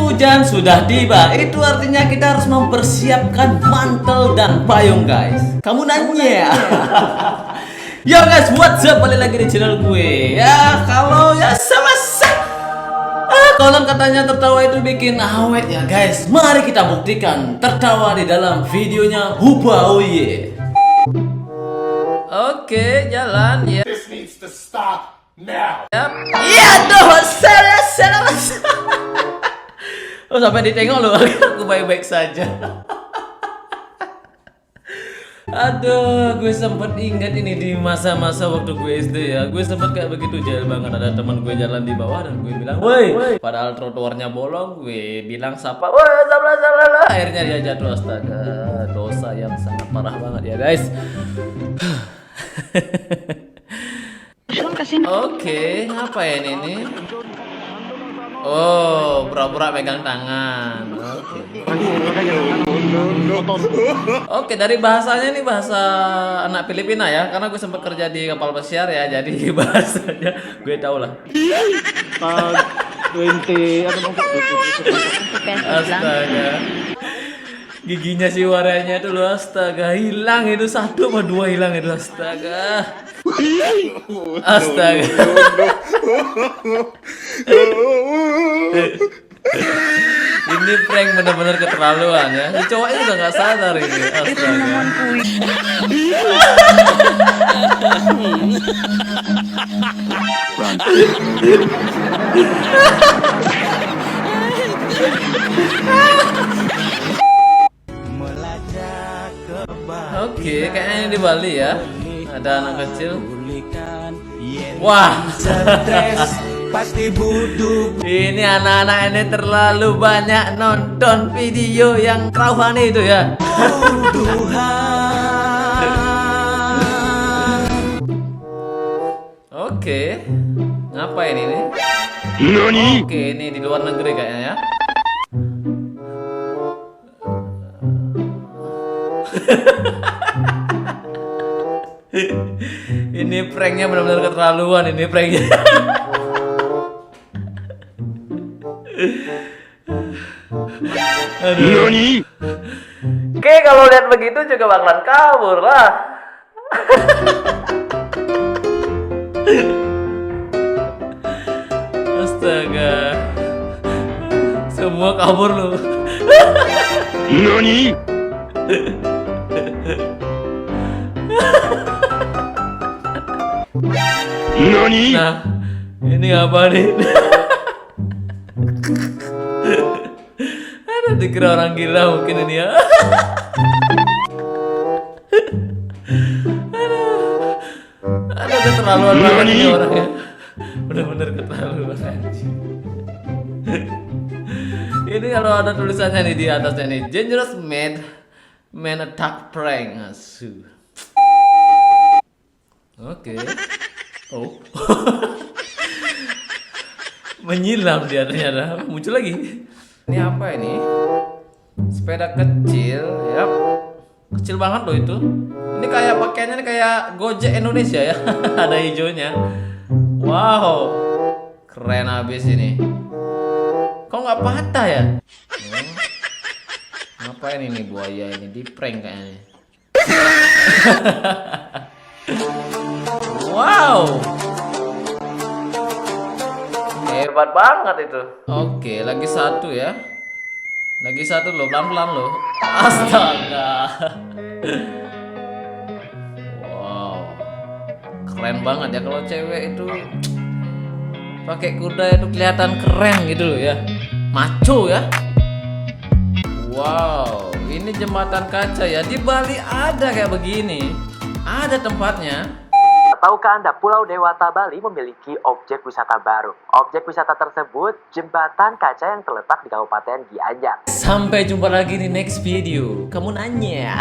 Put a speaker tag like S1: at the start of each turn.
S1: hujan sudah tiba. Itu artinya kita harus mempersiapkan mantel dan payung, guys. Kamu nanya. Yo guys, what's up? Balik lagi di channel gue. Ya, kalau ya sama-sama. Konon katanya tertawa itu bikin awet ya, guys. Mari kita buktikan tertawa di dalam videonya Huba Oye. Oke, jalan ya.
S2: This needs to stop now.
S1: Iya dong, salah. Oh, sampai ditengok loh, aku baik-baik saja. Aduh, gue sempet ingat ini di masa-masa waktu gue SD ya. Gue sempet kayak begitu, jahil banget. Ada teman gue jalan di bawah dan gue bilang, woi. Padahal trotoarnya bolong, gue bilang sapa, woi, salah. Akhirnya dia jatuh, astaga. Dosa yang sangat parah banget ya, guys. Oke, ngapain ini? Oh, pura-pura megang tangan. Oke, dari bahasanya ini bahasa anak Filipina ya, karena gue sempat kerja di kapal pesiar ya, jadi bahasanya gue tau lah.
S3: 20 ano bang
S1: Astaga. Giginya si waranya itu loh, astaga, hilang itu satu apa dua hilang itu, astaga. Astaga. Ini prank benar-benar keterlaluan ya. Si cowoknya juga nggak sadar ini, astaga. Oke, kayaknya di Bali ya. Ada anak kecil. Wah. Ini anak-anak ini terlalu banyak nonton video yang rohani itu ya. Oke. Ngapain ini? Oke, ini di luar negeri kayaknya ya. Ini pranknya benar-benar keterlaluan, ini pranknya. Aduh. Oke, kalau lihat begitu juga bakalan kabur lah. Astaga. Semua kabur loh. Nah, ini apa nih? Ada dikira orang gila mungkin ini ya. Ada keterlaluan banget ini orangnya. Bener-bener keterlaluan anjing. Ini kalau ada tulisannya nih di atasnya nih, dangerous man attack prank. Asu. Oke. Oh. Menyilam dia ternyata. Muncul lagi. Ini apa ini? Sepeda kecil, yap. Kecil banget loh itu. Ini kayak pakaiannya ini kayak Gojek Indonesia ya. Ada hijaunya. Wow. Keren abis ini. Kok nggak patah ya? Ngapain ini buaya ini? Di prank kayaknya. Wow. Hebat banget itu. Oke, lagi satu ya. Lagi satu loh, pelan-pelan loh. Astaga. Wow. Keren banget ya kalau cewek itu pakai kuda itu kelihatan keren gitu loh ya. Maco ya. Wow, ini jembatan kaca ya. Di Bali ada kayak begini. Ada tempatnya.
S4: Tahukah Anda, Pulau Dewata Bali memiliki objek wisata baru. Objek wisata tersebut jembatan kaca yang terletak di Kabupaten Gianyar.
S1: Sampai jumpa lagi di next video. Kamu nanya.